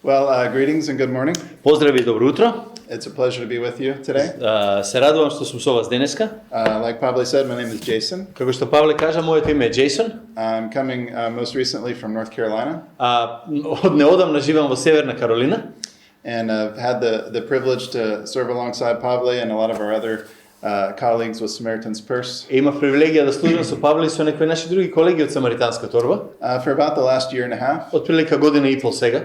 Well, greetings and good morning. Поздрави и добро утро. It's a pleasure to be with you today. Се радувам што сум со вас денеска. Like Pablo said, my name is Jason. Како што Павле кажа, моето име е Джейсон. I'm coming most recently from North Carolina. Од неодамна живеам во Северна Каролина. And I've had the privilege to serve alongside Pablo and a lot of our other colleagues with Samaritan's Purse. Имав привилегија да служам со Павле и со некои наши други колеги од Самаританска торба. For about the last year and a half. Од прилика година и пол сега.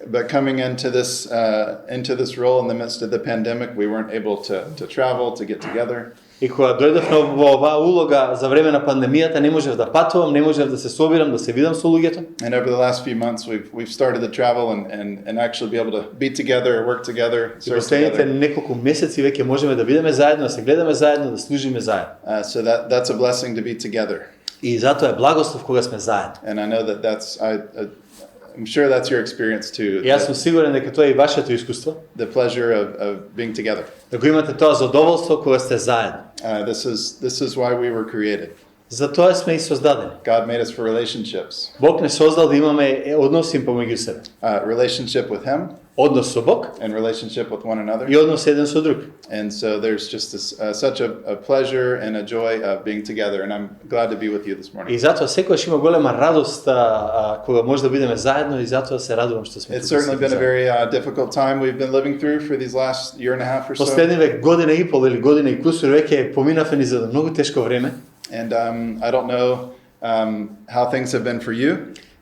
But coming into this role in the midst of the pandemic, we weren't able to travel, to get together. И кога дојдов во оваа улога за време на пандемијата, не можев да патувам, не можев да се собирам, да се видам со луѓето. And over the last few months, we've started to travel and actually be able to be together, work together, serve Последните together. неколку месеци веќе можеме да бидеме заедно, да се гледаме заедно, да служиме заедно. So that's a blessing to be together. И затоа е благослов кога сме заедно. And I know I'm sure that's your experience too. И јас сум сигурен дека тоа е и вашето искуство. The pleasure of being together. Да го имате тоа задоволство кога сте заедно. This is why we were created. За тоа сме и создадени. God made us for relationships. Бог не создал да имаме односи помеѓу себе. Relationship with Him. Однос со Бог And relationship with one another. и однос еден со друг. And so there's just such a pleasure and a joy of being together. And I'm glad to be with you this morning. И затоа секогаш има голема радост кога може да бидеме заедно и затоа се радувам што сме тука. It's certainly been a very difficult time we've been living through for these last year and a half or so. Последниве година и пол или година и кусур веќе поминавме низ едно многу тешко време. And I don't know how things have been for you.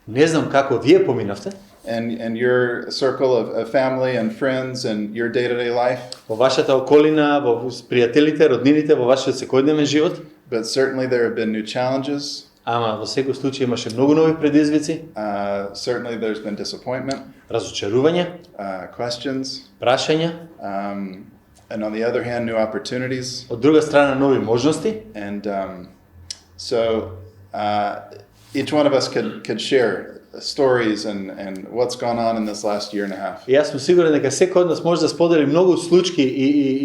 Не знам како вие поминавте. And your circle of family and friends and your day-to-day life. Во вашата околина, во пријателите, роднините, во вашиот секојдневен живот. But certainly there have been new challenges. Ама во секој случај имаше многу нови предизвици. Certainly there's been disappointment. Разочарување. Questions. Прашања. And on the other hand, new opportunities. Од друга страна нови можности. And so each one of us could share stories and what's gone on in this last year and a half. И јас сум сигурен дека секој од нас може да сподели многу случаи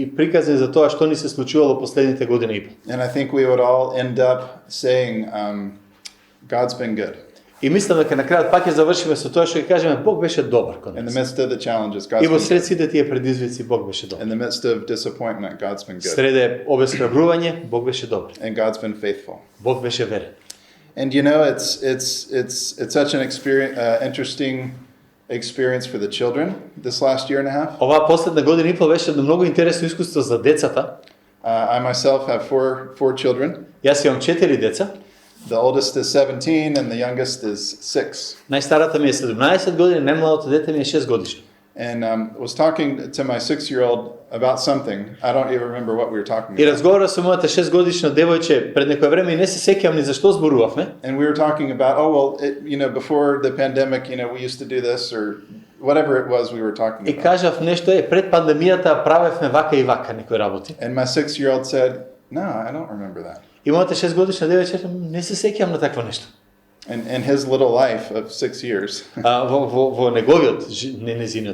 и приказни за тоа што ни се случувало последните година и пол. And I think we would all end up saying, God's been good. И мислам дека на крајот пак ќе завршиме со тоа што ќе кажеме Бог беше добар кон In the нас. midst of the challenges, God's И во been сред good. сите тие предизвици Бог беше добар. In the midst of disappointment, God's been good. Среде обесхрабрување Бог беше добар. And God's been faithful. Бог беше верен. And you know, it's such an interesting experience for the children this last year and a half. Оваа последна година и пол беше едно многу интересно искуство за децата. I myself have four children. Јас имам 4 деца. The oldest is 17 and the youngest is 6. Најстарата ми е 17 години, најмладото дете ми е 6 годишно. And was talking to my 6-year-old about something. I don't even remember what we were talking И about. разговара со мојата 6 годишна девојче пред некое време и не се сеќавам ни за што зборувавме. And we were talking about, before the pandemic, we used to do this or whatever it was we were talking И about. кажав нешто пред пандемијата правевме вака и вака некои работи. And my 6-year-old said, no, I don't remember that. И мојата 6 годишна девојче не се сеќавам на такво нешто. In his little life of 6 years. Во неговиот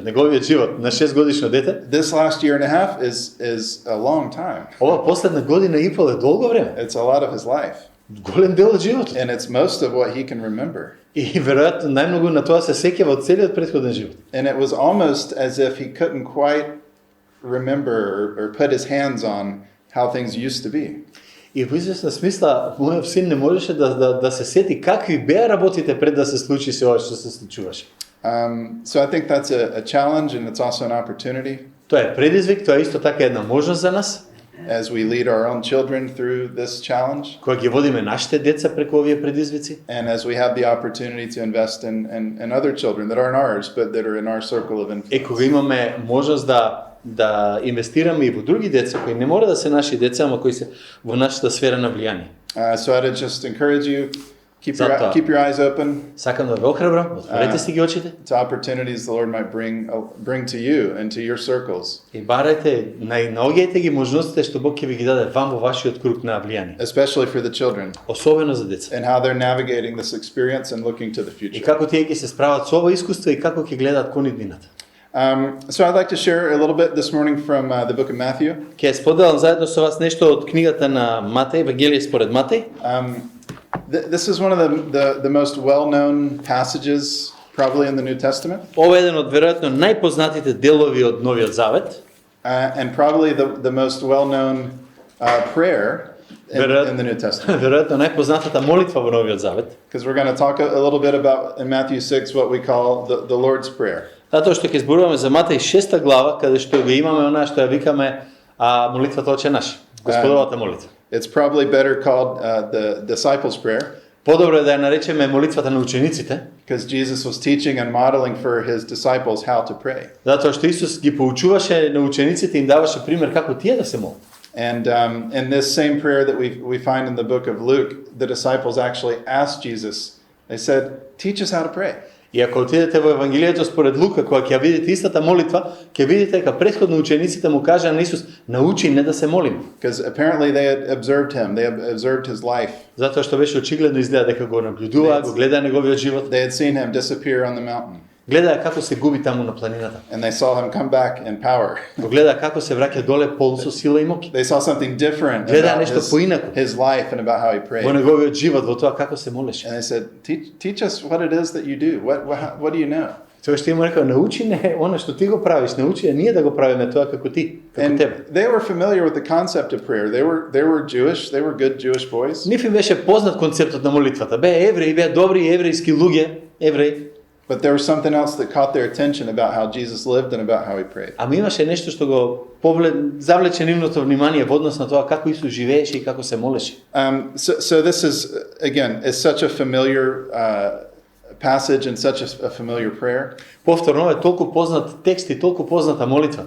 неговиот живот на 6 годишно дете. This last year and a half is a long time. Ова последна година и пол е долго време. It's a lot of his life. Голем дел од животот. And it's most of what he can remember. И веројатно најмногу на тоа се сеќава од целиот претходен живот. And it was almost as if he couldn't quite remember or put his hands on how things used to be. И во известна смисла, мојот син не можеше да се сети какви беа работите пред да се случи се ова што се случуваше. So I think that's a challenge and it's also an opportunity. Тоа е предизвик, тоа е исто така една можност за нас. As we lead our own children through this challenge. Кога ги водиме нашите деца преку овие предизвици. And as we have the opportunity to invest in other children that aren't ours, but that are in our circle of influence. Е кога имаме можност да инвестираме и во други деца кои не мора да се наши деца, ама кои се во нашата сфера на влијание. So I'd just encourage you, keep your eyes open. Сакам да ве охрабрам, отворете си ги очите. It's opportunities the Lord might bring to you and to your circles. И барајте, наоѓајте ги можностите што Бог ќе ви ги даде вам во вашиот круг на влијание. Especially for the children. Особено за деца. And how they're navigating this experience and looking to the future. И како тие ќе се справат со ова искуство и како ќе гледаат кон иднината. So I'd like to share a little bit this morning from the book of Matthew. Ќе споделам заедно со вас нешто од книгата на Матеј, Евангелие според Матеј. This is one of the most well-known passages probably in the New Testament, Ова е еден од веројатно најпознатите делови од Новиот Завет. and probably the most well-known prayer in the New Testament. Веројатно најпознатата молитва во Новиот Завет. Because we're going to talk a little bit about, in Matthew 6, what we call the Lord's Prayer. Затоа што ќе зборуваме за Матеј 6 глава, каде што го имаме она што ја викаме молитвата Отче наш, Господовата молитва. It's probably better called the Disciples' Prayer, Подобро е да ја наречеме молитвата на учениците, because Jesus was teaching and modeling for his disciples how to pray. затоа што Исус ги поучуваше на учениците и им даваше пример како тие да се молат. And in this same prayer that we find in the book of Luke, the disciples actually asked Jesus, they said, teach us how to pray. И ако отидете во Евангелието според Лука, кога ќе видите истата молитва, ќе видите дека претходно учениците му кажаа на Исус, научи не да се молиме. Because apparently they had observed him, they had observed his life. Затоа што беше очигледно изгледа дека го наблюдуваа, го гледаа неговиот живот, They had seen him disappear on the mountain, гледаа како се губи таму на планината. and they saw him come back in power. Го гледаа како се враќа доле полн со сила и моќ. They saw something different Гледаа about нешто поинаку his life and about how he во prayed. неговиот живот, во тоа како се молеше. And they said, teach us what it is that you do. What do you know? Тоа што им рекол, научи не она што ти го правиш, научи ние да го правиме тоа како ти, како And тебе. they were familiar with the concept of prayer. They were Jewish. They were good Jewish boys. Нив им беше познат концептот на молитвата. Беа евреи, беа добри еврејски луѓе, евреи. But there was something else that caught their attention about how Jesus lived and about how he prayed. Ама имаше нешто што го завлече нивното внимание во однос на тоа како Исус живееше и како се молеше. So this is, again, is such a familiar passage and such a familiar prayer. Повторно, ова е толку познат текст и толку позната молитва.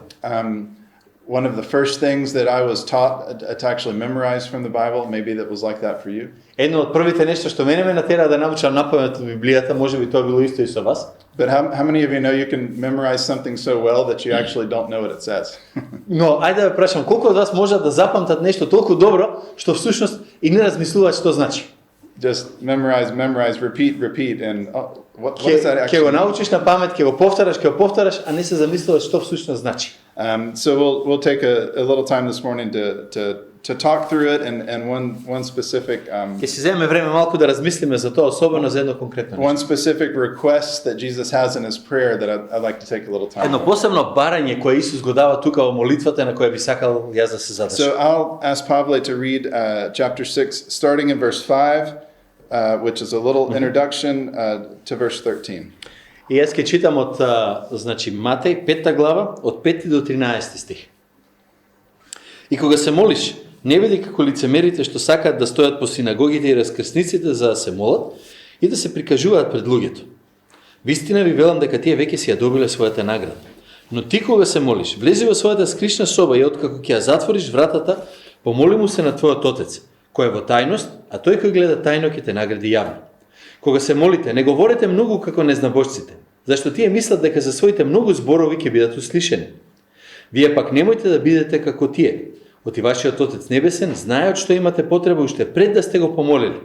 One of the first things that I was taught to actually memorize from the Bible, maybe that was like that for you. Едно од првите нешто што мене ме натера да научам напамет од Библијата, можеби тоа било исто и со вас. But how many of you know you can memorize something so well that you actually don't know what it says? Но ајде да ве прашам, колку од вас можат да запамтат нешто толку добро што всушност и не размислуваат што значи? Just memorize, repeat, and what does that Ќе actually го mean? научиш на памет, ќе го повтораш, а не се замислуваш што всушност значи. So we'll take a little time this morning to talk through it and one specific Ќе си земеме време малку да размислиме за тоа, особено за едно конкретно нешто. one specific request that Jesus has in his prayer that I'd like to take a little time. Едно посебно барање кое Исус го дава тука во молитвата на кое би сакал јас да се задржам. So I'll ask Pavle to read chapter 6, starting in verse 5, which is a little introduction to verse 13. И јас ќе читам од значи Матеј 5 глава од 5 до 13 стих. И кога се молиш, не биди како лицемерите што сакаат да стојат по синагогите и раскрсниците за да се молат и да се прикажуваат пред луѓето. Вистина ви велам дека тие веќе си ја добиле својата награда. Но ти кога се молиш, влези во својата скришна соба и откако ќе ја затвориш вратата, помоли му се на твојот Отец, кој е во тајност, а тој кој гледа тајно ќе те награди јавно. Кога се молите, не говорете многу како незнабожците, зашто тие мислат дека за своите многу зборови ќе бидат услишени. Вие пак немојте да бидете како тие. Оти вашиот Отец Небесен знае од што имате потреба уште пред да сте го помолили.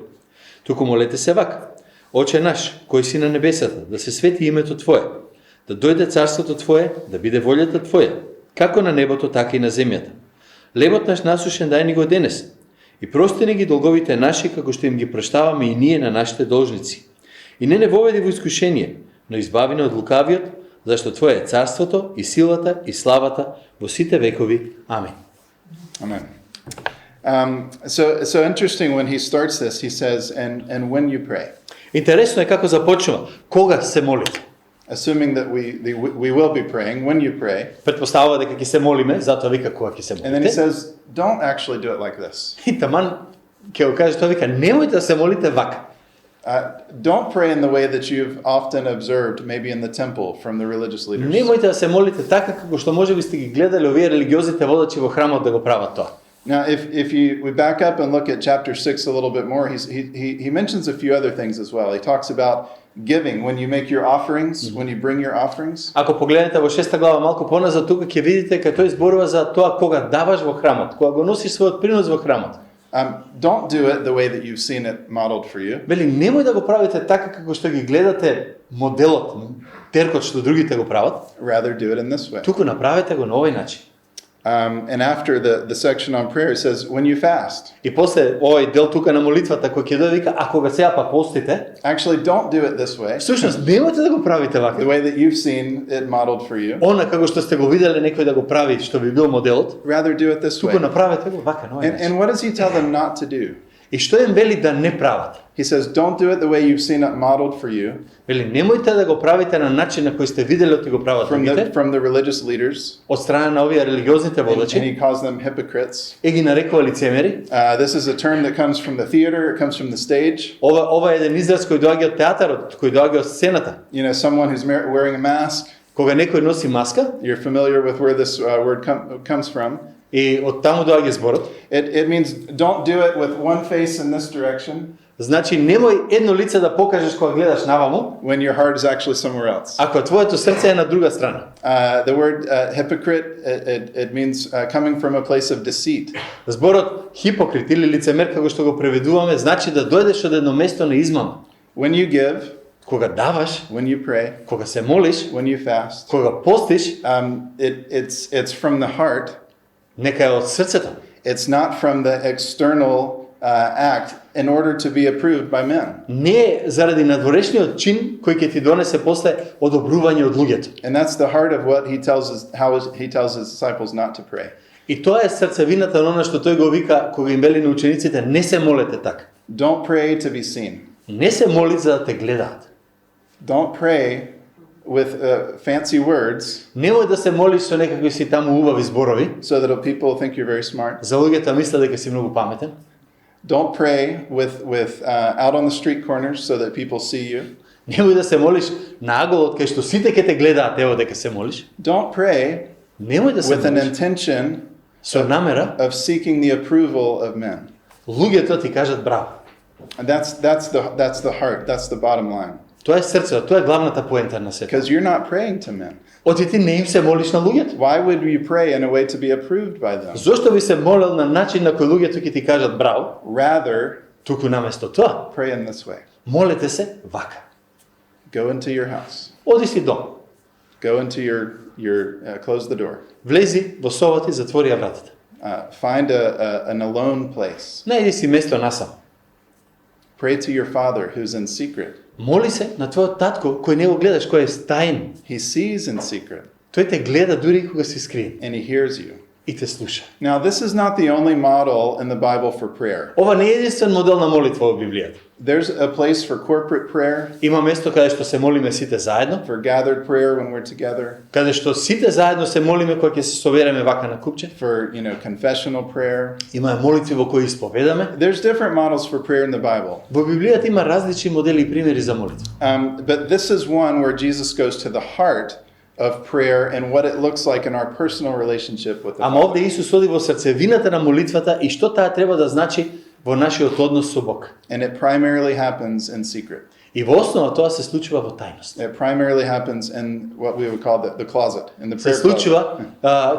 Туку молете се вака: Оче наш, кој си на небесата, да се свети името Твое, да дојде царството Твое, да биде волјата Твоја, како на небото, така и на земјата. Лебот наш насушен дај ни го денес, и прости ни ги долговите наши, како што им ги проштаваме и ние на нашите должници. И не воведи во искушение, но избави ни од лукавиот, зашто Твое е царството и силата и славата во сите векови. Амин. Amen. So interesting when he starts this, he says, and when you pray, Интересно е како започнува. Кога се молите? assuming that we will be praying, when you pray, Претпоставува дека ќе се молиме, затоа вика кога ќе се and then he молите. says, don't actually do it like this. И таман ќе го каже тоа, вика немојте да се молите вака. Don't pray in the way that you've often observed, maybe in the temple from the religious leaders. Немојте да се молите така како што можеби сте ги гледале овие религиозните водачи во храмот да го прават тоа. Now, if we back up and look at chapter 6 a little bit more, he mentions a few other things as well. He talks about giving, when you make your offerings, when you bring your offerings. Ако погледнете во 6 глава малку поназад, тука ќе видите дека тој зборува за тоа кога даваш во храмот, кога го носиш својот принос во храмот. Don't do it the way that you've seen it modeled for you. Вели, немој да го правите така како што ги гледате моделот, теркот што другите го прават. Rather do it in this way. Туку направете го на овој начин. And after the section on prayer, it says, when you fast. И после овој дел тука на молитвата кој ќе дојде вика, а кога сега па постите, Actually, don't do it this way, всушност немојте да го правите the вака. way that you've seen it modeled for you. Она како што сте го виделе некој да го прави, што би бил моделот, Rather do it this туку way. направете го вака на овој начин. And what does he tell them not to do? И што им вели да не прават? He says, don't do it the way you've seen it modeled for you Вели, немојте да го правите на начин на кој сте виделе оти го прават другите, from the religious leaders. од страна на овие религиозните And водачи, he calls them hypocrites. и ги нарекува лицемери. This is a term that comes from the theater, it comes from the stage. Ова е еден израз кој доаѓа од театарот, кој доаѓа од сцената. You know, someone who's wearing a mask. Кога некој носи маска, You're familiar with where this word comes from. и од таму доаѓа зборот, It means don't do it with one face in this direction значи немој едно лице да покажеш кога гледаш наваму, when your heart is actually somewhere else. ако твоето срце е на друга страна. The word hypocrite, it means coming from a place of deceit. Зборот хипокрит или лицемер, како што го преведуваме, значи да дојдеш од едно место на измама. When you give, Кога даваш, when you pray, кога се молиш, when you fast, кога постиш, it's from the heart. нека е од срцето. It's not from the external act in order to be approved by men. Не е заради надворешниот чин кој ќе ти донесе после одобрување од луѓето. And that's the heart of what he tells us, he tells his disciples not to pray. И тоа е срцевината на она што тој го вика кога им вели на учениците, не се молете така. Don't pray to be seen. Не се моли за да те гледаат. Don't pray with fancy words Немој да се молиш со некакви си таму убави зборови, so that people think you're very smart. за луѓето мислат дека си многу паметен. Don't pray with out on the street corners so that people see you. Немој да се молиш на аголот кај што сите ќе те гледаат, ево дека се молиш. Don't pray Немој да се with an молиш intention со намера of seeking the approval of men. луѓето ти кажат браво. And that's the heart. That's the bottom line. Тоа е срцето, тоа е главната поента на сето. Because you're not praying to men. Оти ти не им се молиш на луѓето. Why would you pray in a way to be approved by them? Зошто би се молел на начин на кој луѓето ќе ти кажат браво, Rather, туку наместо тоа, pray in this way. молете се вака. Go into your house. Оди си дом, Go into your close the door. влези во собата и затвори ја вратата. Find an alone place. Најди си место насам. Pray to your Father who's in secret. Моли се на твојот татко кој не го гледаш, кој е стаен. He sees in secret Тој те гледа дури кога си скриен and he hears you. и те слуша. Now, this is not the only model in the Bible for prayer. Ова не е единствен модел на молитва во Библијата. There's a place for corporate prayer, Има место каде што се молиме сите заедно, for gathered prayer when we're together, каде што сите заедно се молиме кога ќе се собереме вака на купче. for, confessional prayer. Има молитви во кои исповедаме. There's different models for prayer in the Bible. Во Библијата има различни модели и примери за молитва. But this is one where Jesus goes to the heart of prayer and what it looks like in our personal relationship with the Ама Father. овде Исус оди во срцевината на молитвата и што таа треба да значи во нашиот однос со Бог. And it primarily happens in secret. И во основа тоа се случува во тајност. It primarily happens in what we would call the closet, in the Се prayer closet. случува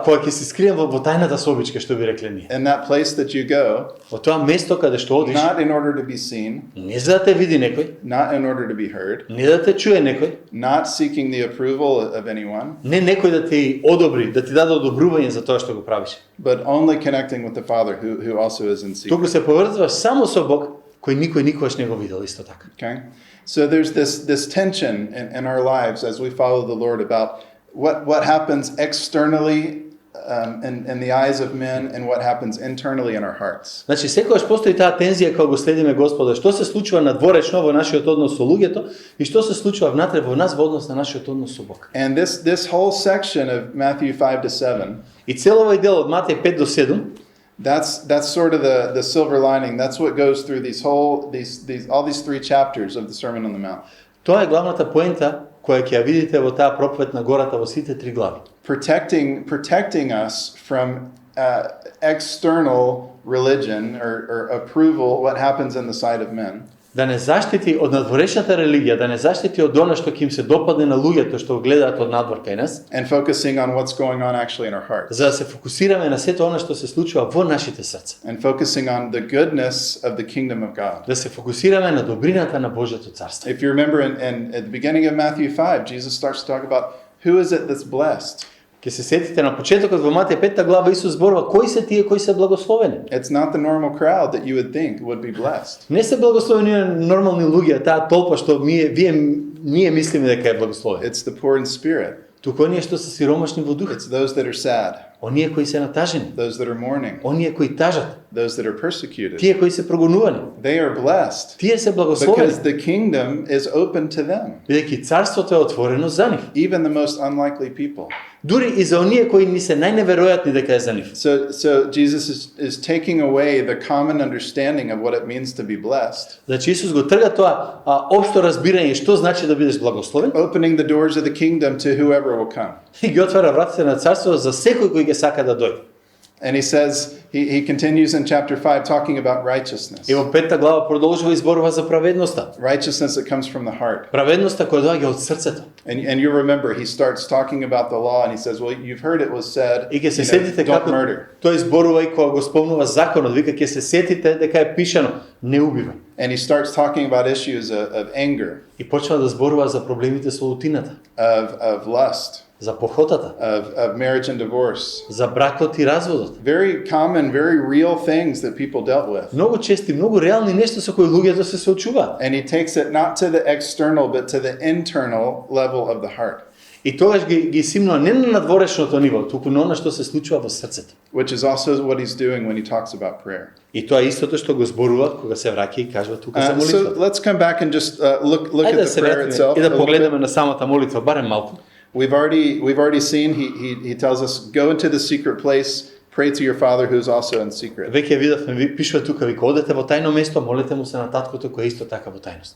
кога ќе се скрием во тајната собичка, што би рекле ние. In that place that you go, Во тоа место каде што одиш, not in order to be seen, не за да те види некој, not in order to be heard, не да те чуе некој, not seeking the approval of anyone, не некој да ти одобри, да ти даде одобрување за тоа што го правиш. but only connecting with the Father who also is in secret. Туку се поврзуваш само со Бог, кој никој никогаш не го видел исто така. Okay? So there's this tension in our lives as we follow the Lord about what happens externally in the eyes of men and what happens internally in our hearts. Значи секогаш постои таа тензија кога го следиме Господа, што се случува надворешно во нашиот однос со луѓето и што се случува внатре во нас во однос на нашиот однос со Бог. And this whole section of Matthew 5 to 7, И цел овој дел од Матеј 5 до 7, that's sort of the silver lining. That's what goes through all these 3 chapters of the Sermon on the Mount. тоа е главната поента која ќе ја видите во таа проповед на гората во сите 3 глави. Protecting us from external religion or approval, what happens in the sight of men. Да не заштити од надворешната религија, да не заштити од она што ќе им се допадне на луѓето што го гледаат од надвор кај нас, And focusing on what's going on actually in our hearts. за да се фокусираме на сето она што се случува во нашите срца. And focusing on the goodness of the kingdom of God. Да се фокусираме на добрината на Божјото царство. If you remember at the beginning of Matthew 5, Jesus starts to talk about who is it that's blessed? Ке се сетите на почетокот во Матеј 5 глава Исус зборува кои се тие кои се благословени. It's not the normal crowd that you would think would be blessed. Не се благословени нормални луѓе, таа толпа што ние мислиме дека е благословена. It's the poor in spirit. Туку оние што се сиромашни во дух, It's those that are sad, оние кои се натажени, those that are mourning, оние кои тажат, those that are persecuted. тие кои се прогонувани. They are blessed Тие се благословени, because the kingdom is open to them, бидејќи царството е отворено за нив. even the most unlikely people. Дури и за оние кои ни се најневеројатни дека е за нив. So Jesus is taking away the common understanding of what it means to be blessed, Значи Исус го трга тоа општо разбирање што значи да бидеш благословен opening the doors of the kingdom to whoever will come. и ги отвара вратите на царството за секој кој ќе сака да дојде. And he says, he continues in chapter 5 talking about righteousness. И во 5 глава продолжува и зборува за праведноста. Righteousness that comes from the heart. Праведноста која доаѓа од срцето. And you remember, he starts talking about the law and he says, well, you've heard it was said, И ќе се you know, сетите don't како murder. тој зборува и кога го спомнува законот, вика ќе се сетите дека е пишано не убивај. And he starts talking about issues of anger, И почва да зборува за проблемите со лутината, of lust, за похотата, of marriage and divorce. за бракот и разводот. Very common, very real things that people dealt with. Многу чести, многу реални нешта со кои луѓето се соочуваат. And he takes it not to the external, but to the internal level of the heart, И тогаш ги симнува не на надворешното ниво, туку на она што се случува во срцето. which is also what he's doing when he talks about prayer. И тоа е истото што го зборува кога се враќа и кажува тука за So молитвата. let's come back and just look Ајде at да the се prayer вратиме itself. и a да little bit. погледнеме на самата молитва барем малку. We've already seen he tells us go into the secret place, pray to your Father who's also in secret. Веќе видовме, пишува тука, вика, одете во тајно место, молете му се на таткото кој е исто така во тајност.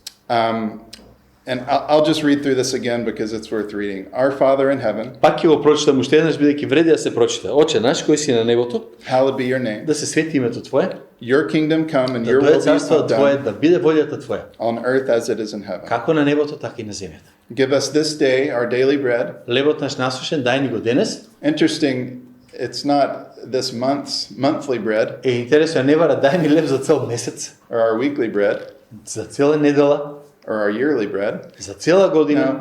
And I'll just read through this again because it's worth reading. Our Father in heaven, Пак ќе го прочитам уште еднаш бидејќи вреди да се прочита. Оче наш кој си на небото, hallowed be your name. да се свети името твое, Your kingdom come and да your дое will be царството твое, done да биде волјата твоја, on earth as it is in heaven. како на небото така и на земјата. Give us this day our daily bread. Лебот наш насушен дај ни го денес. Interesting, it's not this month's monthly bread Е интересно, не бара дај ми леб за цел месец, or our weekly bread за цела недела, or our yearly bread. за цела година. No,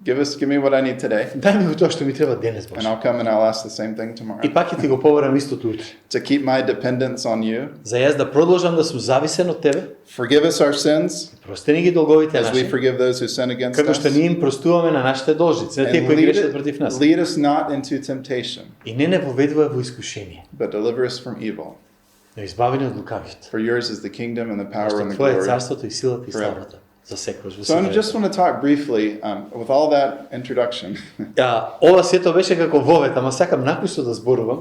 give me what I need today, Дај ми го тоа што ми треба денес, and Боже. I'll come and I'll ask the same thing И tomorrow. пак ќе ти го побарам истото утре. To keep my dependence on you. За јас да продолжам да сум зависен од тебе, Forgive us our sins прости ги долговите as we наши, forgive those who sin against како us. што ние им простуваме на нашите должници, на тие And кои грешат против нас. lead us not into temptation, И не поведувај во искушение, but deliver us from evil. но избави ни од лукавиот. For yours is the kingdom and the power Што and the твое е glory. царството и силата и forever. славата за секојаш во So I just секој. want to talk briefly with all that introduction. Ова сето беше како вовет, ама сакам накусо да зборувам.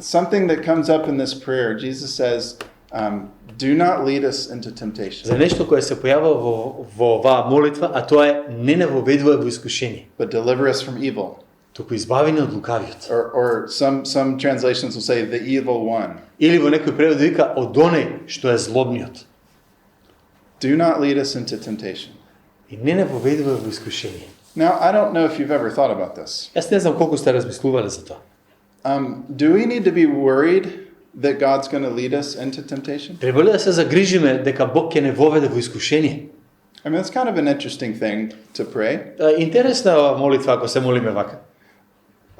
Something that comes up in this prayer, Jesus says, do not lead us into temptation, За нешто кое се појава во оваа молитва, а тоа е не воведувај во искушение, but deliver us from evil. туку избави ни од лукавиот. Or some translations will say the evil one. Или во некој превод вика од оној што е злобниот. Do not lead us into temptation. И не воведувај во искушение. Now, I don't know if you've ever thought about this. Јас не знам колку сте размислувале за тоа. Do we need to be worried that God's going to lead us into temptation? Треба ли да се загрижиме дека Бог ќе не воведе во искушение? I mean, it's kind of an interesting thing to pray. Интересна е ова молитва ако се молиме вака.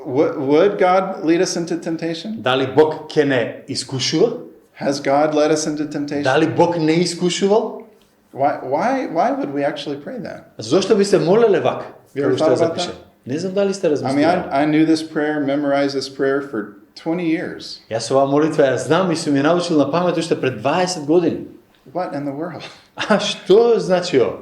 Would God lead us into temptation? Дали Бог ќе не искушува? Has God led us into temptation? Дали Бог не искушувал? Why would we actually pray that? Зошто би се молеле вака? You ever Како што thought е about запишено. that? Не знам дали сте I mean, размислували. I knew this prayer, memorized this prayer for 20 years. Јас оваа молитва ја знам и сум ја научил на памет уште пред 20 години. What in the world? А што значи ова?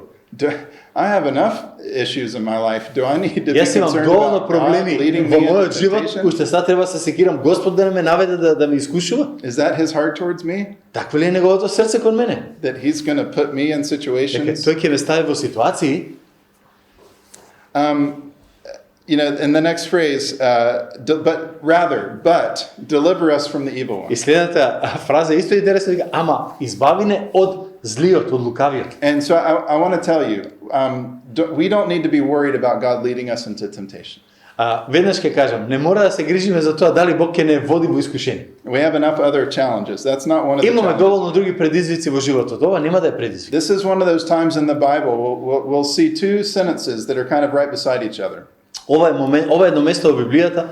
I have enough issues in my life. Do I need to be Јас имам concerned доволно about God проблеми leading во me мојот into живот, temptation? уште сега треба да се секирам Господ да не ме наведе да ме искушува. Is that his heart towards me? Такво ли е неговото срце кон мене? That he's going to put me in Дека situations? тој ќе ме стави во ситуации, In the next phrase, but deliver us from the evil one. и следната фраза исто е интересна, вика, ама избави не од злиот, од лукавиот. And so I want to tell you, we don't need to be worried about God leading us into temptation. Веднаш ќе кажам, не мора да се грижиме за тоа дали Бог ќе не води во искушение. We have enough other challenges. That's not one of the Имаме challenges. доволно други предизвици во животот. Ова нема да е предизвик. This is one of those times in the Bible we'll see two sentences that are kind of right beside each other. Ова е едно место во Библијата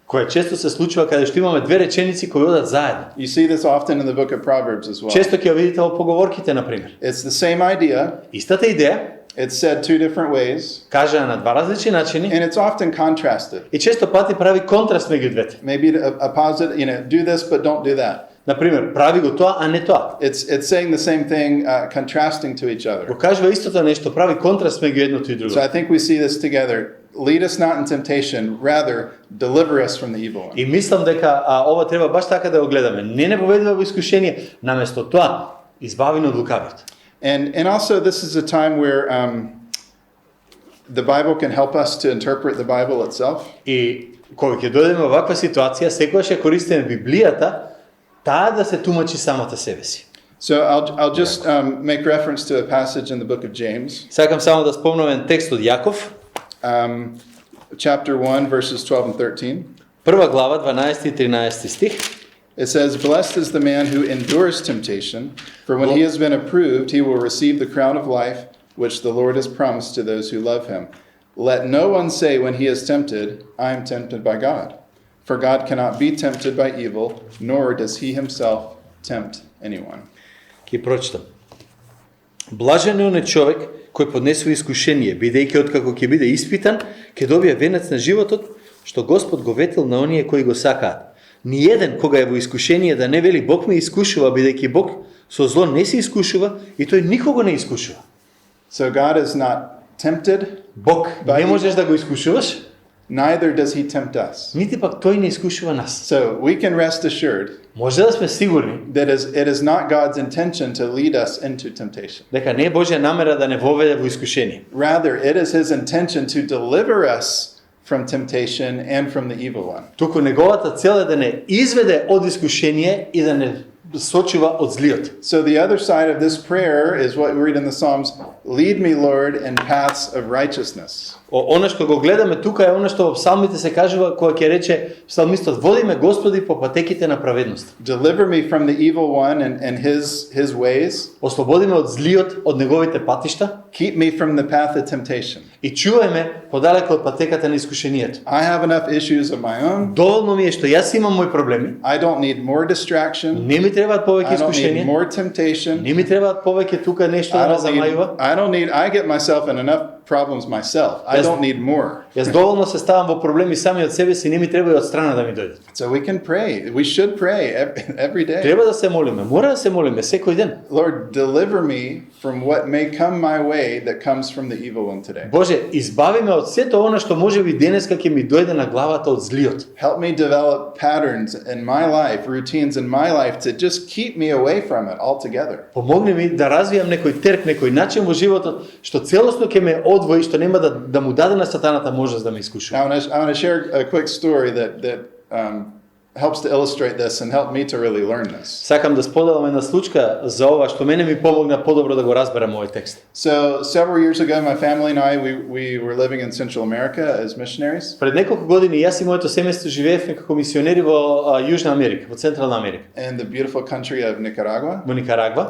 кое често се случува каде што имаме две реченици кои одат заедно. You see this often in the book of Proverbs as well. Често ќе ја видите во поговорките на пример. It's the same idea. Истата идеја, It's said two different ways, кажана на два различни начини and it's often contrasted. и често пати прави контраст меѓу двете. Maybe a positive, do this, but don't do that. На пример, прави го тоа, а не тоа. It's saying the same thing, contrasting to each Го other. кажува истото нешто, прави контраст меѓу едното и друго. So I think we see this together. Lead us not in temptation, rather deliver us from the evil one. И мислам дека ова треба баш така да го гледаме. Не поведува во искушение, наместо тоа избави од лукавиот. And also this is a time where the Bible can help us to interpret the Bible itself. И кога ќе дојдеме во ваква ситуација, секогаш ја користиме Библијата, таа да се тумачи самата себе си. So I'll just make reference to a passage in the book of James, Сакам само да спомнам текст од Јаков, chapter 1, verses 12 and 13. прва глава, 12 и 13 стих. It says, "Blessed is the man who endures temptation, for when he has been approved, he will receive the crown of life, which the Lord has promised to those who love him. Let no one say when he is tempted, I am tempted by God. For God cannot be tempted by evil, nor does he himself tempt anyone." Ќе прочитам. Блажен е оној човек кој поднесува искушение, бидејќи откако ќе биде испитан, ќе добие венец на животот, што Господ го ветил на оние кои го сакаат. Ниеден кога е во искушение да не вели Бог ме искушува, бидејќи Бог со зло не се искушува и тој никого не искушува. So God is not tempted, Бог не можеш да го искушуваш, neither does he tempt us. нити пак тој не искушува нас. So we can rest assured Може да сме сигурни that it is not God's intention to lead us into temptation. дека не е Божја намера да не воведе во искушение. Rather, it is his intention to deliver us from temptation and from the evil one. Туку неговата цел е да не изведе од искушение и да не сочува од злиот. So the other side of this prayer is what we read in the Psalms, "Lead me, Lord, in paths of righteousness." Она што го гледаме тука е она што во псалмите се кажува кога ќе рече псалмистот: "Води ме Господи по патеките на праведност." Deliver me from the evil one and his ways. Ослободи ме од злиот, од неговите патишта Keep me from the path of temptation. и чувај ме подалеку од патеката на искушението. I have enough issues of my own. Доволно ми е што јас имам мои проблеми. I don't need more distraction. Не ми требаат повеќе I don't need искушенија. more temptation. Не ми требаат повеќе тука нешто да ме замајува. I get myself in enough problems myself. I Yes. don't need more. Јас доволно се ставам во проблеми сами од себе си, не ми треба и од страна да ми дојдат. So we can pray. We should pray every day. Треба да се молиме, мора да се молиме секој ден. Lord, deliver me from what may come my way that comes from the evil one today. Боже, избави ме од сето она што можеби денеска ќе ми дојде на главата од злиот. Help me develop patterns in my life, routines in my life to just keep me away from it altogether. Помогни ми да развијам некој терк, некој начин во животот што целосно ќе ме одвои, што нема да му даде на сатаната можност да ме искушува. Now, I want to share a quick story that helps to illustrate this and help me to really learn this. Сакам да споделам една случка за ова што мене ми помогна подобро да го разберам овој текст. So, several years ago, my family and I, we were living in Central America as missionaries. Пред неколку години јас и моето семејство живеевме како мисионери во Јужна Америка, во Централна Америка, In the beautiful country of Nicaragua. во Никарагва.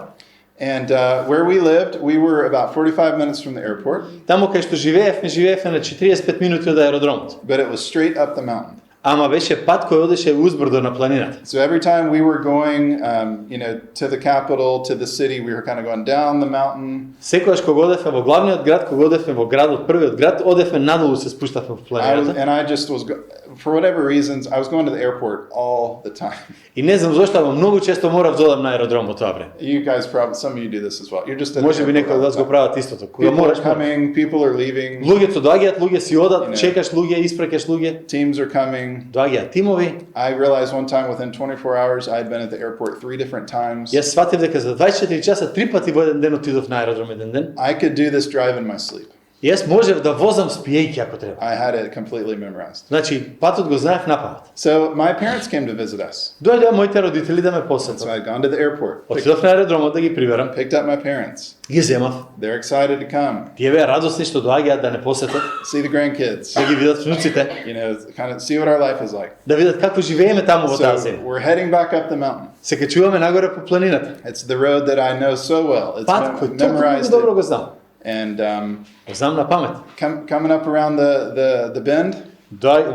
And where we lived, we were about 45 minutes from the airport, Таму кај што живеевме на 45 минути од аеродромот. but it was straight up the mountain. Ама беше пат кој одеше узбрдо на планината. So every time we were going, to the capital, to the city, we were kind of going down the mountain. Секогаш кога одевме во главниот град, кога одевме во градот, првиот град, одевме надолу се спуштавме во планината. I just was, for whatever reasons, I was going to the airport all the time. И не знам зошто, ама многу често морав да одам на аеродром во тоа време. You guys probably, some of you do this as well. You're just at the Може би airport некои од all вас the го time. прават истото. Кога People are мораш, coming, people are leaving, луѓето доаѓаат, луѓе си одат, You know. чекаш луѓе, испраќаш луѓе, teams are coming. доаѓаат тимови. I realized one time within 24 hours, I had been at the airport 3 different times. Јас сватив дека за 24 часа 3 пати во еден ден отидов на аеродром еден ден. I could do this drive in my sleep. И јас можев да возам спиејќи ако треба. I had it completely memorized. Значи, патот го знаев напамет. So my parents came to visit us. Доаѓаа моите родители да ме So посетат. I'd gone to the airport, Отидов на аеродромот да ги приберам, picked up my parents. ги земав. They're excited to come, Тие беа радосни што доаѓаат да не посетат, see the grandkids, да ги видат внуците, kind of see what our life is like. да видат како живееме таму во таа So земја. we're heading back up the mountain. Се качуваме нагоре по планината. It's the road that I know so well. It's Пат кој толку memorized добро it. го знам. And Знам на памет. coming up around the bend,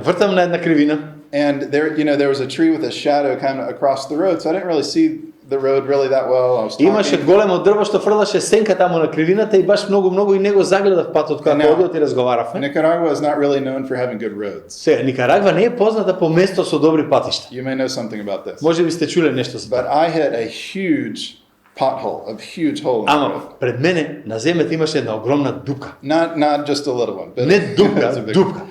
Въртам на една кривина. and there was a tree with a shadow kind of across the road, so I didn't really see the road really that well. I was Имаше talking. големо дрво што фрлаше сенка таму на кривината и баш многу и него загледав патот кога Now- одиот и разговаравме. Nicaragua is not really known for having good roads. Сега, Никарагва не е позната по место со добри патишта. You may know something about this. Може би сте чуле нешто за тоа. But I hit a huge pothole, a huge hole in the Ама road. пред мене на земјата имаше една огромна дупка. Not just a little one, but Не it was дупка, a big дупка. one.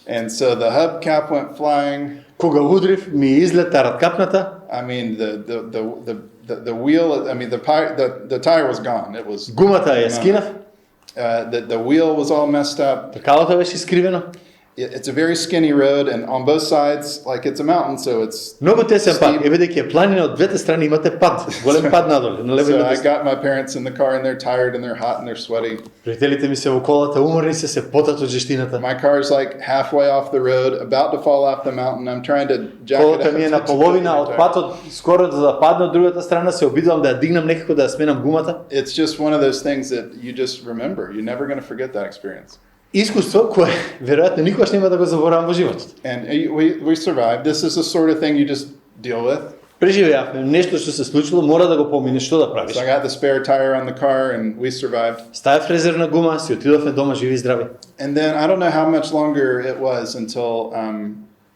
And so the hubcap went flying. Кога удрив, ми излета раткапната, I mean, the wheel. I mean, the tire was gone. It was гумата ја скинав, the wheel was all messed up. тркалото беше искривено. It's a very skinny road, and on both sides, like it's a mountain, so it's. Многу тесен пат, Steep. е бидејќи е планина од двете страни имате пат, голем пат надоле, на лево и So на I десно. got my parents in the car, and they're tired, and they're hot, and they're sweaty. Пријателите ми се во колата, уморни се потат од жештината. My car's like halfway off the road, about to fall off the mountain. I'm trying to jack it Колата up. ми е на to половина the од tire. патот, скоро да падне од другата страна, се обидувам да ја дигнам некако да ја сменам гумата. It's just one of those things that you just remember. You're never going to forget that experience. Искуство кое веројатно никогаш нема да го заборавам во животот. And we survived. This is the sort of thing you just deal with. Преживеавме нешто што се случило, мора да го поминеш, што да правиш. So I got the spare tire on the car, and we survived. Ставев резервна гума, си отидовме дома живи и здрави. And then I don't know how much longer it was until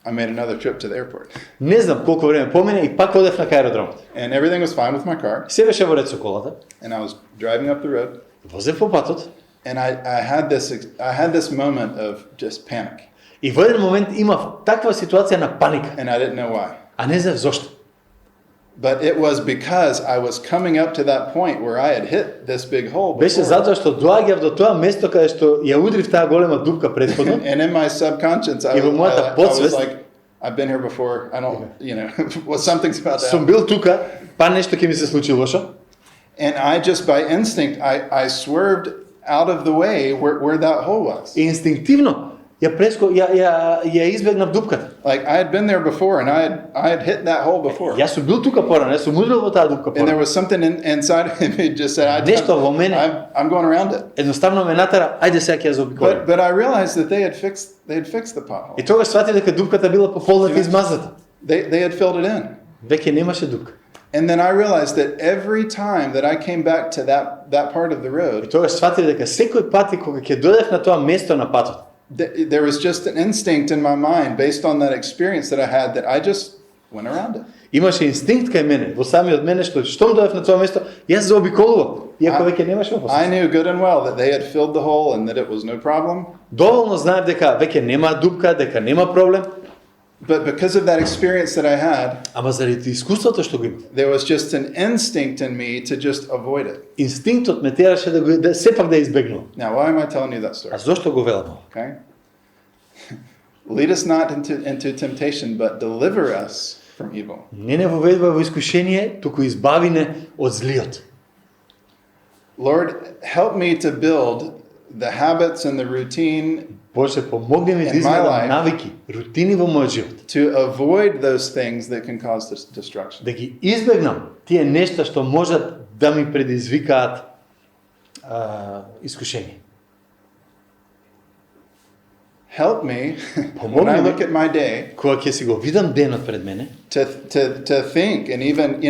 I made another trip to the airport. Не знам колку време помине и пак одев на аеродромот. And everything was fine with my car. Се беше во ред со колата, And I was driving up the road, возев по патот and I had this moment of just panic, и во еден момент имав таква ситуација на паника, and I didn't know why. а не знав зошто. But it was because I was coming up to that point where I had hit this big hole Беше before. затоа што доаѓав до тоа место каде што ја удрив таа голема дупка претходно. And in my subconscious, И во мојата I was подсвест- like, I've been here before. I don't, well, something's about to Сум happen. бил тука, па нешто ќе ми се случи лошо. And I just by instinct, I swerved out of the way where that hole was. И инстинктивно ја избегнав дупката. Like I had been there before, and I had hit that hole before. Јас сум бил тука порано, јас сум удрил во таа дупка And there порано. was something inside of me just said, Нешто во мене. I'm going around it. Едноставно ме натера, ајде сега ќе ја заобиколам. But I realized that they had fixed the pothole. И тогаш свати дека дупката била пополната и измазата. They had filled it in. Веќе немаше дупка. And then I realized that every time that I came back to that part of the И road, тогаш свати дека секој пат кога ќе дојдев на тоа место на патот, there was just an instinct in my mind based on that experience that I had that I just went around it. имаше инстинкт кај мене, во самиот мене што штом дојдев на тоа место, јас заобиколував, иако веќе немаше I опасност. knew good and well that they had filled the hole and that it was no problem. Доволно знаев дека веќе нема дупка, дека нема проблем, But because of that experience that I had, ама заради искуството што го имав, there was just an instinct in me to just avoid it. инстинктот ме тераше да сепак да избегнувам. Now, why am I telling you that story? А зошто го велам? Okay? Lead us not into temptation, but deliver us from evil. Не воведува во искушение, туку избави не од злиот. Lord, help me to build the habits and the routine Боже, помогни ми да In my изградам life- навики, рутини во мојот живот. to avoid those things that can cause destruction. Да ги избегнам тие нешта што можат да ми предизвикаат искушение. Help me when Помогни I ми. look at my day Кога ќе си го видам денот пред мене, to think and even,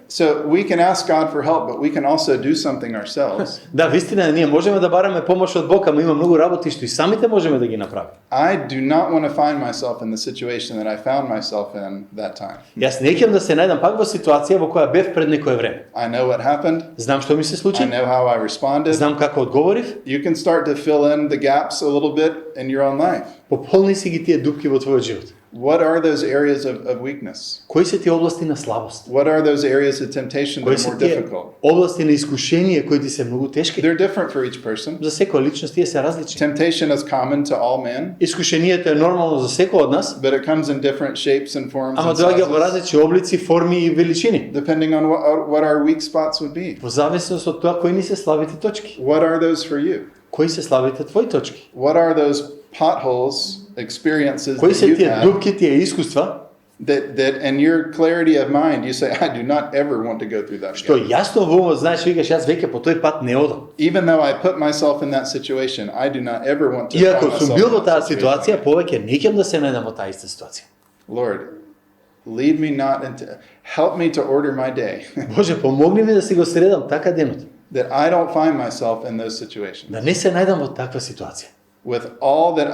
so we can ask God for help, but we can also do something ourselves. да, вистина, ние можеме да бараме помош од Бог, ама има многу работи што и самите можеме да ги направиме. I do not want to find myself in the situation that I found myself in that time. Јас не ќе да се најдам пак во ситуација во која бев пред некое време. I know what happened. Знам што ми се случи, I know how I responded. знам како одговорив, You can start to fill in the gaps a little bit in your own life. пополни си ги тие дупки во твојот живот. What are those areas of weakness? Кои се тие области на слабост? What are those areas of temptation Кои that are се more тие difficult? области на искушение кои ти се многу тешки? They're different for each person. За секоја личност тие се различни. Temptation is common to all men, Искушението е нормално за секој од нас, but it comes in different shapes and forms ама and доаѓа во sizes, различни облици, форми и величини. depending on what our weak spots would be. Во зависност од тоа кои ни се слабите точки. What are those for you? Кои се слабите твои точки? What are those potholes, experiences Кои that се you've тие had дупки, тие искуства that in your clarity of mind, you say, I do not ever want to go through that Што again. јасно во умот знаеш, викаш, јас веќе по тој пат не одам. Even though I put myself in that situation, I do not ever want to Иако find сум myself бил in во that таа situation ситуација, again. повеќе не ќе да се најдам во таа иста ситуација. Lord, lead me not into, help me to order my day, Боже, помогни ми да си го средам така денот, that I don't find myself in those situations. да не се најдам во таква ситуација. With all that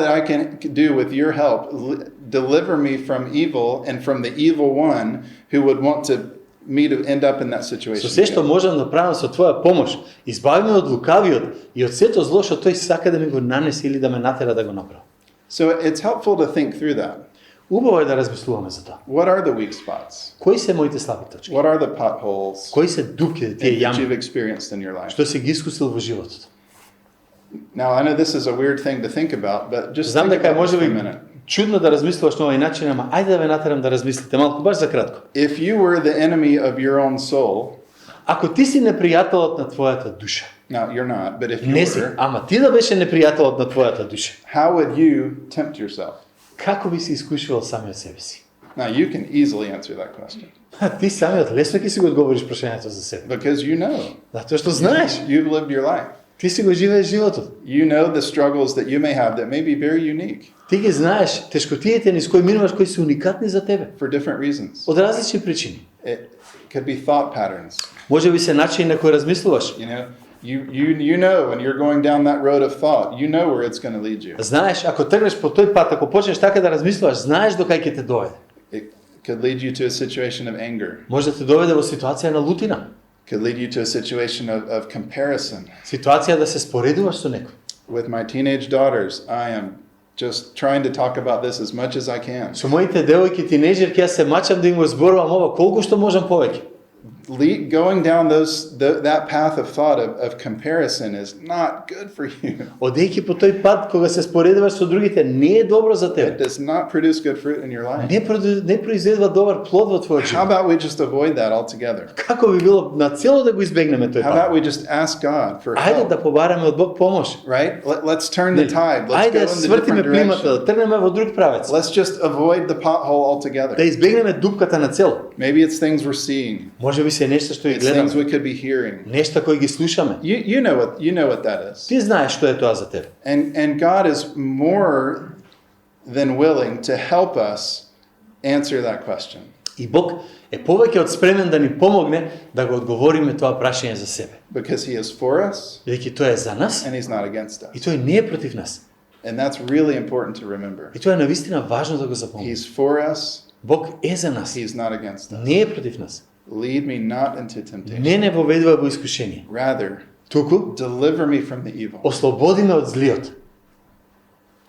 I can do with your help, deliver me from evil and from the evil one who would want me to end up in that situation. Со се што again. можам да правам со твоја помош, избави ме од лукавиот и од сето зло што тој сака да ми го нанесе или да ме натера да го направам. So it's helpful to think through that. Убаво е да размислуваме за тоа. What are the weak spots? Кои се моите слаби точки? What are the potholes Кои се дупките, тие that јами you've experienced in your life? што си ги искусил во животот? Now, I know this is a weird thing to think about, but just Знам think дека е about this for a можеби minute. чудно да размислуваш на овој начин, ама ајде да ве натерам да размислите малку, баш за кратко. If you were the enemy of your own soul, Ако ти си непријателот на твојата душа, now you're not, but if you не си, were, ама ти да беше непријателот на твојата душа, how would you tempt yourself? како би се искушувал самиот себе си? Now, you can easily answer that question Ти самиот лесно ќе си го одговориш прашањето за себе. because you know. Затоа што знаеш, You've lived your life. ти си го живееш животот. You know the struggles that you may have that may be very unique Ти ги знаеш тешкотиите низ кои минуваш кои се уникатни за тебе, for different reasons. од различни причини. It could be thought patterns. Може би се начини на кои размислуваш. You know, you know when you're going down that road of thought, you know where it's going to lead you. Знаеш, ако тргнеш по тој пат, ако почнеш така да размислуваш, знаеш до кај ќе те доведе. It could lead you to a situation of anger. Може да те доведе во ситуација на лутина, Could lead you to a situation of comparison. ситуација да се споредуваш со некој. With my teenage daughters, I am just trying to talk about this as much as I can. Со моите девојки тинејџерки јас се мачам да им го зборувам ова колку што можам повеќе. Going down that path of thought of comparison is not good for you. Одејќи по тој пат кога се споредуваш со другите не е добро за It тебе. does not produce good fruit in your life. Не произведува добар плод во твојот How живот. about we just avoid that altogether? Како би било на цело да го избегнеме тој How пат? about we just ask God for Ајде да help? побараме од Бог помош. Right? Let's turn the tide. Let's Ајде go да in the свртиме different плимата, да direction. тргнеме во друг правец. Let's just avoid the pothole Да altogether. избегнеме дупката на цело. Maybe it's things we're seeing. Може би се нешто што ги It's things гледаме, we could be hearing. нешта кои ги слушаме. You know what that is. Ти знаеш што е тоа за тебе. And God is more than willing to help us answer that question. И Бог е повеќе од спремен да ни помогне да го одговориме тоа прашање за себе. Because He is for us Бидејќи тоа е за нас and He's not against и us. тој не е против нас. And that's really important to remember. И тоа е навистина важно да го запомниш. He's for us, Бог е за нас, He's not against us. не е против нас. Lead me not into temptation. Не воведува во искушение. Rather, Туку deliver me from the evil. ослободи ме од злиот.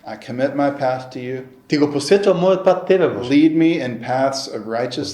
I commit my path to you. Ти го посветувам мојот пат тебе, Боже. Lead me in paths of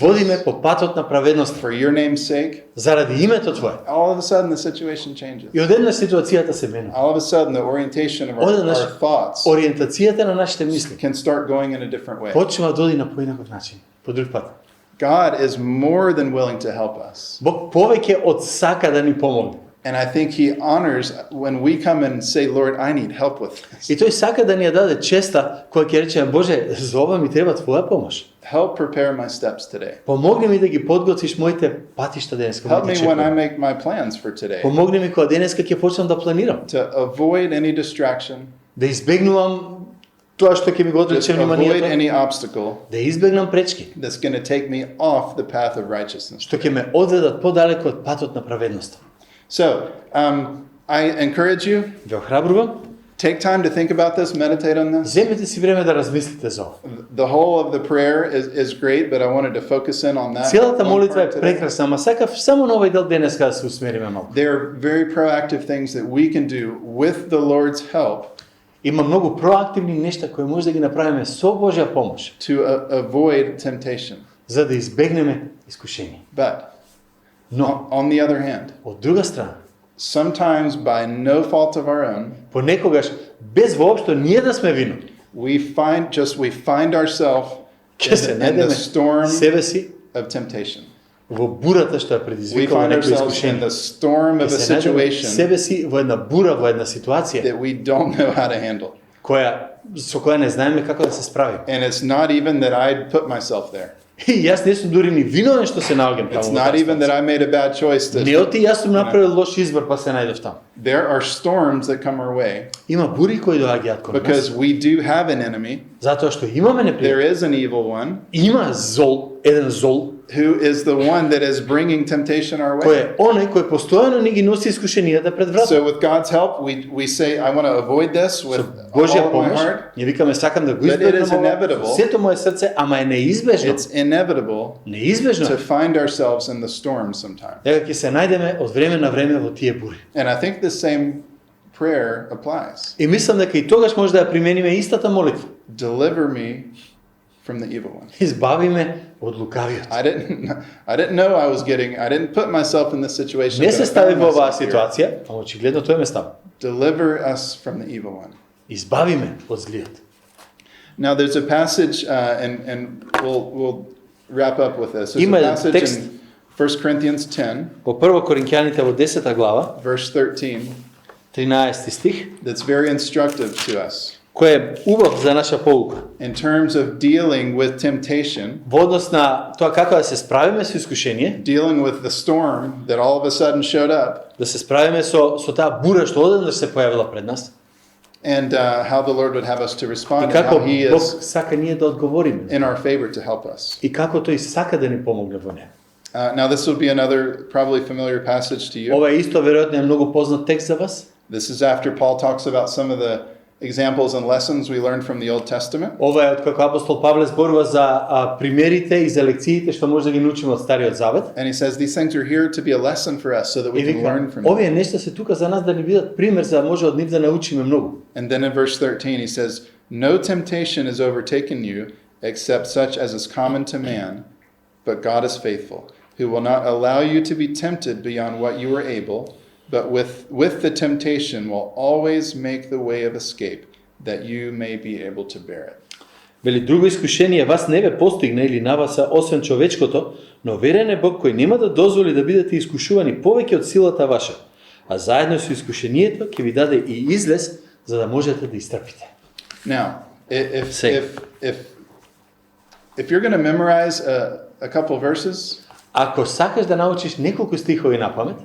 Води ме righteousness по патот на праведност for your name's sake. заради името Твое. All of a sudden, the situation changes. И одеднаш ситуацијата се менува. All of a sudden, the orientation of Одеднаш our thoughts ориентацијата на нашите мисли can start going in a different way. почнува да оди на поинаков начин, по друг пат. God is more than willing to help us. Бог повеќе од сака да ни помогне. And I think He honors when we come and say, Lord, I need help with this. И тој сака да ни ја даде честа која ќе рече, Боже, за ова ми треба твоја помош. Help prepare my steps today. Помогни ми да ги подготвиш моите патишта денеска, Help моите me when I чекови. make my plans for today. Помогни ми кога денеска ќе почнам да планирам, To avoid any distraction, да избегнувам тоа што ќе ми го to одрече avoid вниманието, any obstacle да избегнам пречки, that's going to take me off the path of righteousness. што ќе ме одведат подалеку од патот на праведноста. So, I encourage you, Ве охрабрувам, take time to think about this, meditate on this. земете си време да размислите за ова. The whole of the prayer is great, but I wanted to focus in on that. Целата one молитва part е today. прекрасна, ама сакав само на овој дел денеска да се усмериме малку. There are very proactive things that we can do with the Lord's help Има многу проактивни нешта кои може да ги направиме со Божја помош, to avoid temptation. за да избегнеме искушение. But Но, on the other hand, од друга страна, sometimes by no fault of our own, понекогаш без воопшто ние да сме виновни, we find ourselves ќе се in the најдеме storm себе си of temptation. во бурата што ја We предизвикува find некој ourselves in искушение. the storm Ќе of a се најдеме situation себе си во една бура, во една ситуација that we don't know how to handle. со која не знаеме како да се справиме. And it's not even that I put myself there. И јас не сум дури ни виновен што се наоѓам таму. It's not even that I made a bad choice to. Не оти јас сум направил лош избор па се најдов таму. There are storms that come our way Има бури кои доаѓаат кон нас. because we do have an enemy. Затоа што имаме There непријател. is an evil one Има еден зол, who is the one that is bringing temptation our кој way. е оној кој постојано ни ги носи искушенијата пред врата. So with God's help, we say, I want to avoid this with all Божја of my помош, heart. ние викаме сакам да го But it is избегнам inevitable. ова, сето мое срце, ама е неизбежно. It's inevitable Неизбежно. to find ourselves in the storm sometime. Дека ќе се најдеме од време на време во тие бури. And I think the same prayer applies. И мислам дека и тогаш може да ја примениме истата молитва. Deliver me from the evil one. Избави ме од лукавиот. I didn't know I didn't put myself in this situation. Не but се I стави found во оваа myself here. ситуација, ама очигледно тој ме става. Deliver us from the evil one. Избави ме од злиот. Now there's a passage, and we'll wrap up with this. There's Има a passage текст. in 1 Corinthians 10, Во 1 Коринќаните во 10 глава, verse 13, 13 стих, that's very instructive to us кој е убав за наша поука. in terms of dealing with temptation, Во однос на тоа како да се справиме со искушение, dealing with the storm that all of a sudden showed up, да се справиме со таа бура што одеднаш се појавила пред нас, and how the Lord would have us to и respond, and како how He Бог is сака ние да одговориме, in our favor to help us. и како тој сака да ни помогне во неа. Now this will be another probably familiar passage to you. Ова е исто веројатно е многу познат текст за вас. This is after Paul talks about some of the examples and lessons we learned from the Old Testament. Ова е од како апостол Павле зборува за примерите и за лекциите што може да ги научиме од Стариот Завет. And he says these things are here to be a lesson for us so that we И can learn вика, from them. овие нешта се тука за нас да ни бидат пример за да може од нив да научиме многу. And then in verse 13 he says, "No temptation has overtaken you except such as is common to man, but God is faithful, who will not allow you to be tempted beyond what you are able, but with the temptation will always make the way of escape, that you may be able to bear it." Вели, друго искушение вас не ве постигне или на вас освен човечкото, но верен е Бог кој нема да дозволи да бидете искушувани повеќе од силата ваша, а заедно со искушението ќе ви даде и излез за да можете да истрпите. Now, if Say. if you're going to memorize a couple verses Ако сакаш да научиш неколку стихови на памет,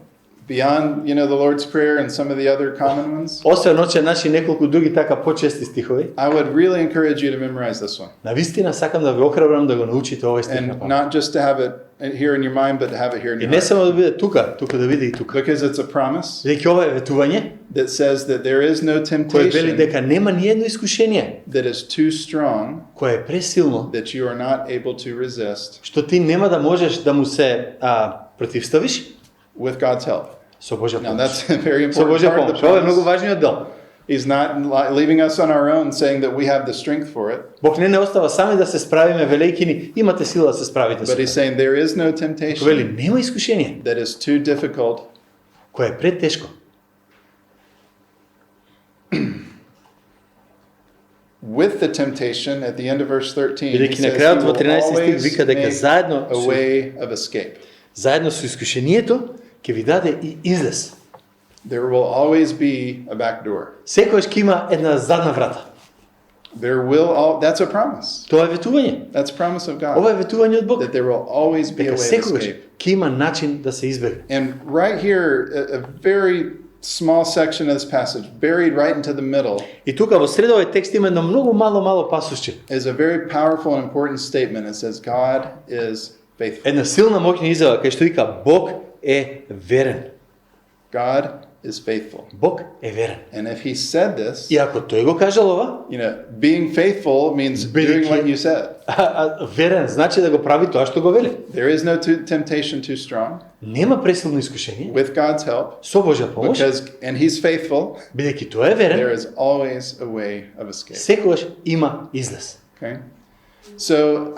beyond, the Lord's Prayer and some of the other common ones, освен оче наши неколку други така почести стихови, I would really encourage you to memorize this one. навистина сакам да ве охрабрам да го научите овој стих на And памет. not just to have it here in your mind, but to have it here in И your не heart. само да биде тука да биде и тука. Because it's a promise Бидејќи ова е ветување that says that there is no кој вели temptation дека нема ни едно искушение that is too strong кое е пресилно, that you are not able to resist што ти нема да можеш да му се противставиш with God's help. со Божја Now помош. that's a very Со important Божја part of помош. the Ова е многу promise. важниот дел. He's not leaving us on our own saying that we have the strength for it, Бог не остава сами да се справиме, велејќи ни имате сила да се справите со but he's тоа. saying there is no Вели, temptation нема искушение that is too difficult кое е претешко. with the temptation at the end of verse 13. He Бидејќи на says he крајот во will 13 стих always вика дека make заедно a со way of escape. заедно со искушението ќе ви даде и излез. There will always be a back door. Секогаш ќе има една задна врата. That's a promise. Тоа е ветување. That's a promise of God. Ова е ветување од Бог. That there will always be a Дека way of секогаш escape. ќе има начин да се избегне. And right here, a very small section of this passage, buried right into the middle, И тука во среда овој текст има едно многу мало пасусче. is a very powerful and important statement. It says, God is faithful. Една силна моќна изјава кај што вика Бог е верен. God is faithful. Бог е верен. And if he said this, И ако тој го кажал ова, being faithful means doing what you said. верен значи да го прави тоа што го вели. There is no temptation too strong. Нема пресилно искушение. With God's help, Со Божја помош, and he's faithful, бидејќи тој е there верен, is always a way of escape. секогаш има излез. Okay? So,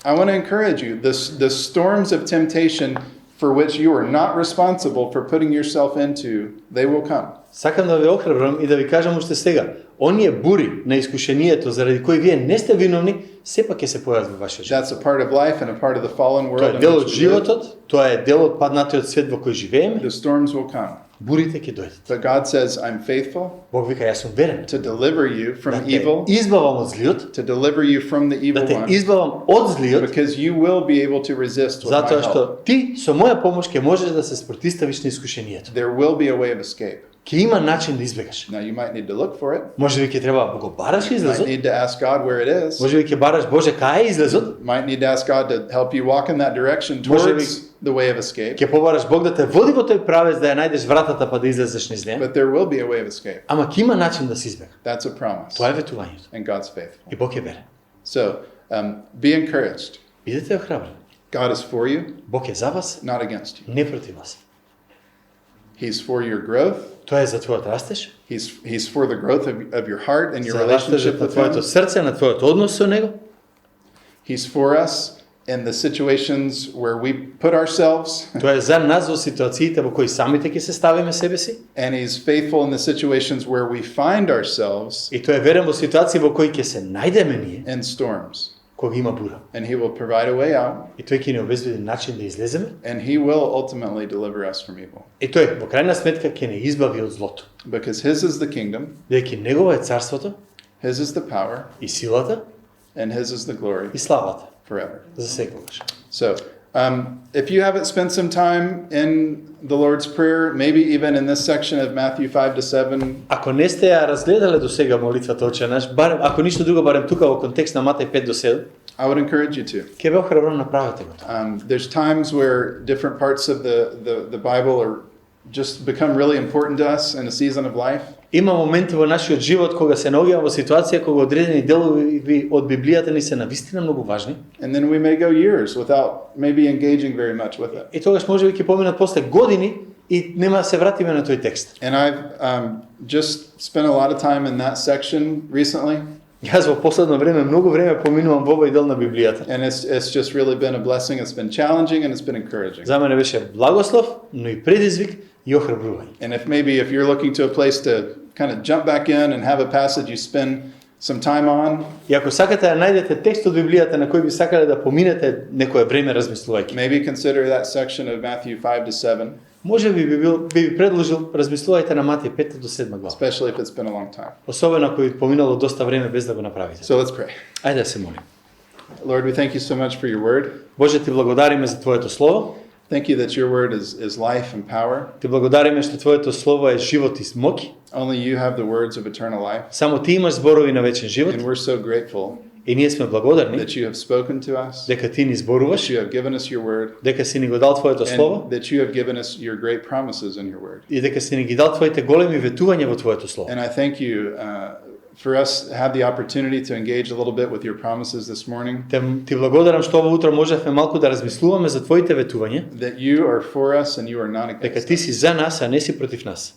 I want to encourage you. The storms of temptation for which you are not responsible for putting yourself into, they will come. Сакам да ве охрабрам и да ви кажам уште сега, оние бури на искушението заради кои вие не сте виновни, сепак ќе се појават во вашиот живот. That's a part of life and a part of the fallen world Тоа е in дел which од we live. животот, тоа е дел од паднатиот свет во кој живееме. The storms will come. бурите ќе дојдат. But God says, I'm faithful Бог вика, јас сум верен to deliver you да from те evil, избавам од злиот, to deliver you from the да evil те one, избавам од злиот, because you will be able to resist with my затоа што help. ти со моја помош ќе можеш да се спротиставиш на искушението. There will be a way of escape. Ќе има начин да избегаш. Now you might need to look for it. Може би ќе треба да го бараш You might излезот, need to ask God where it is. може би ќе бараш Боже кај е излезот, Might need to ask God to help you walk in that direction Може би- towards the way of escape. ќе побараш Бог да те води во тој правец да ја најдеш вратата па да излезеш низ неа. But there will be a way of escape. Ама ќе има начин да се избега. That's a promise. Тоа е ветувањето. And God's faithful. И Бог е верен. So be encouraged. Бидете охрабрени. God is for you, Бог е за вас, not against you. не против вас. He's for your growth. Тоа е за твојот растеж, He's for the growth of your heart and your за relationship растежот на with твоето Him. срце, на твојот однос со него. He's for us in the situations where we put ourselves, Тоа е за нас во ситуациите во кои самите ќе се ставиме себе си. and He's faithful in the situations where we find ourselves И тој е верен во ситуации во кои ќе се најдеме ние, in storms. кога има бура. And He will provide a way out, И тој ќе ни обезбеди начин да излеземе. and He will ultimately deliver us from evil. И тој во крајна сметка ќе не избави од злото. Because His is the kingdom, Дека негово е царството His is the power, и силата and His is the glory и славата forever. за секогаш. So, if you haven't spent some time in the Lord's Prayer, maybe even in this section of Matthew 5 to 7, Ако не сте ја разгледале до сега молитвата Отче наш, барем ако ништо друго барем тука во контекст на Матеј 5 до 7, I would encourage you to. ќе ве охрабрам направете го тоа. There's times where different parts of the Bible are just become really important to us in a season of life. Има моменти во нашиот живот кога се наоѓаме во ситуација кога одредени делови од Библијата ни се навистина многу важни. And then we may go years without maybe engaging very much with it. И тогаш можеби ќе поминат после години и нема да се вратиме на тој текст. And I've just spent a lot of time in that section recently, Јас во последно време многу време поминувам во овој дел на Библијата. and it's just really been a blessing. It's been challenging and it's been encouraging. За мене беше благослов, но и предизвик и охрабрување. And if you're looking to a place to kind of jump back in and have a passage you spend some time on, И ако сакате да најдете текст од Библијата на кој би сакале да поминете некое време размислувајќи, maybe consider that section of Matthew 5 to 7, може би би предложил размислувајте на Матеј 5 до 7 глава. especially if it's been a long time. Особено ако ви поминало доста време без да го направите. So let's pray. Ајде да се молим. Lord, we thank you so much for your word. Боже, ти благодариме за твоето слово. Thank you that your word is life and power. Ти благодариме што твоето слово е живот и моќ. Only you have the words of eternal life. Само ти имаш зборови на вечен живот And we're so grateful и ние сме благодарни that you have spoken to us, дека ти ни that зборуваш, you have given us your word, дека си ни го дал твоето слово and that you have given us your great promises in your word. и дека си ни ги дал твоите големи ветувања во твоето слово. And I thank you for us to have the opportunity to engage a little bit with your promises this morning, Ти благодарам што ово утро можевме малку да размислуваме за твоите ветувања, that you are for us and you are not дека against ти us, си за нас, а не си против нас.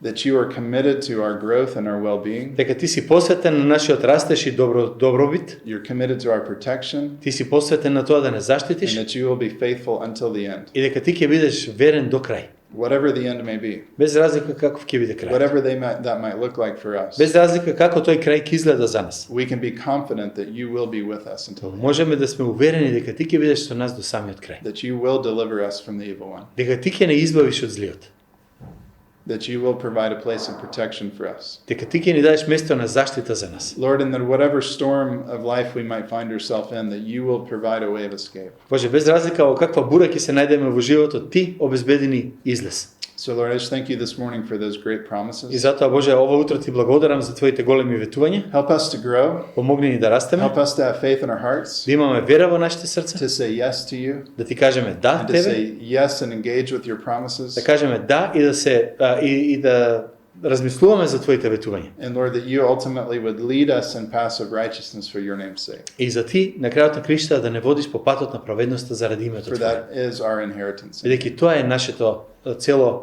that you are committed to our growth and our well-being, Дека ти си посветен на нашиот растеж и добробит, you're committed to our protection, ти си посветен на тоа да не and заштитиш that you will be faithful until the end, и дека ти ќе бидеш верен до крај. whatever the end may be, Без разлика каков ќе биде крај. whatever that might look like for us. Без разлика како тој крај ќе изгледа за нас. We can be confident that you will be with us until the end, Можеме да сме уверени дека ти ќе бидеш со нас до самиот крај. that you will deliver us from the evil one, Дека ти ќе не избавиш од злиот. that you will provide a place of protection for us. Дека ти ќе ни дадеш место на заштита за нас. Lord, in that whatever storm of life we might find ourselves in, that you will provide a way of escape. Боже, без разлика во каква бура ќе се најдеме во животот, ти обезбеди ни излез. So, Lord, I just thank you this morning for those great И promises. затоа, Боже, ова утро ти благодарам за твоите големи ветувања. Help us to grow. Помогни ни да растеме, Help us to have faith in our hearts, да имаме вера во нашите срца, to say yes to you, да ти кажеме да and to тебе, say yes and engage with your promises. да кажеме да и да се и да размислуваме за твоите ветувања. And Lord, that you ultimately would lead us in paths of righteousness for your name's sake. И за ти на крајот на Христа да не водиш по патот на праведноста заради името For твое. that is our inheritance. Бидејќи тоа е нашето цело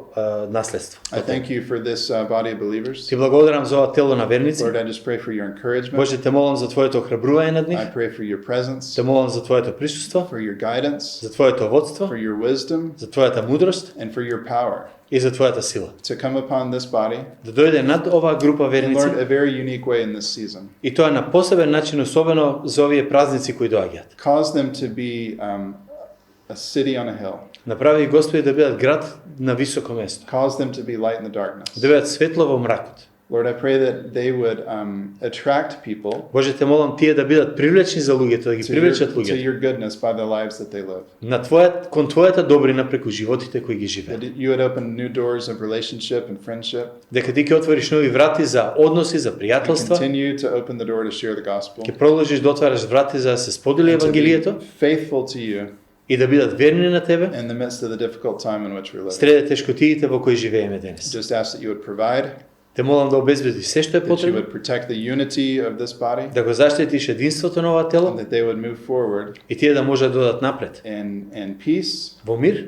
наследство. I thank you for this body of believers. Ти благодарам за ова тело на верници. Lord, I just pray for your encouragement. Боже, те молам за твоето охрабрување над нив. I pray for your presence, Те молам за твоето присуство, for your guidance, за твоето водство, for your wisdom, за твојата мудрост and for your power и за твојата сила. to come upon this body Да дојде над оваа група in, верници Lord, a very unique way in this season. и тоа на посебен начин, особено за овие празници кои доаѓаат. Cause them to be a city on a hill, Направи Господи да бидат град на високо место, Cause them to be light in the darkness. да бидат светло во мракот. Lord, I pray that they would attract people Боже, те молам тие да бидат привлечни за луѓето, да ги привлечат to луѓето your goodness by the lives that they live. на кон твојата добрина преку животите кои ги живеат. That you would open new doors of relationship and friendship. Дека ти ќе отвориш нови врати за односи, за And пријателства, continue to open the door to share the gospel. ќе продолжиш да отвараш врати за да се сподели And to be евангелието faithful to you и да бидат верни на тебе in the midst of the difficult time in which we're living. среде тешкотиите во кои живееме денес. Just ask that you would provide, Те молам да обезбеди се што е that you потребно, would protect the unity of this body, да го заштитиш единството на ова and тело that they would move forward и тие да можат да одат напред in peace, во мир,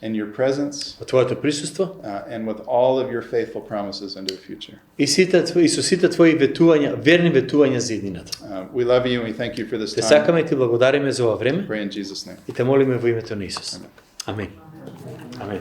in your presence, во твоето присуство and with all of your faithful promises into the future. и со сите твои ветувања, верни ветувања за иднината. We love you and we thank you for this Те time. сакаме и ти благодариме за ова време Pray in Jesus' name. и те молиме во името на Исус. Амин. Амин.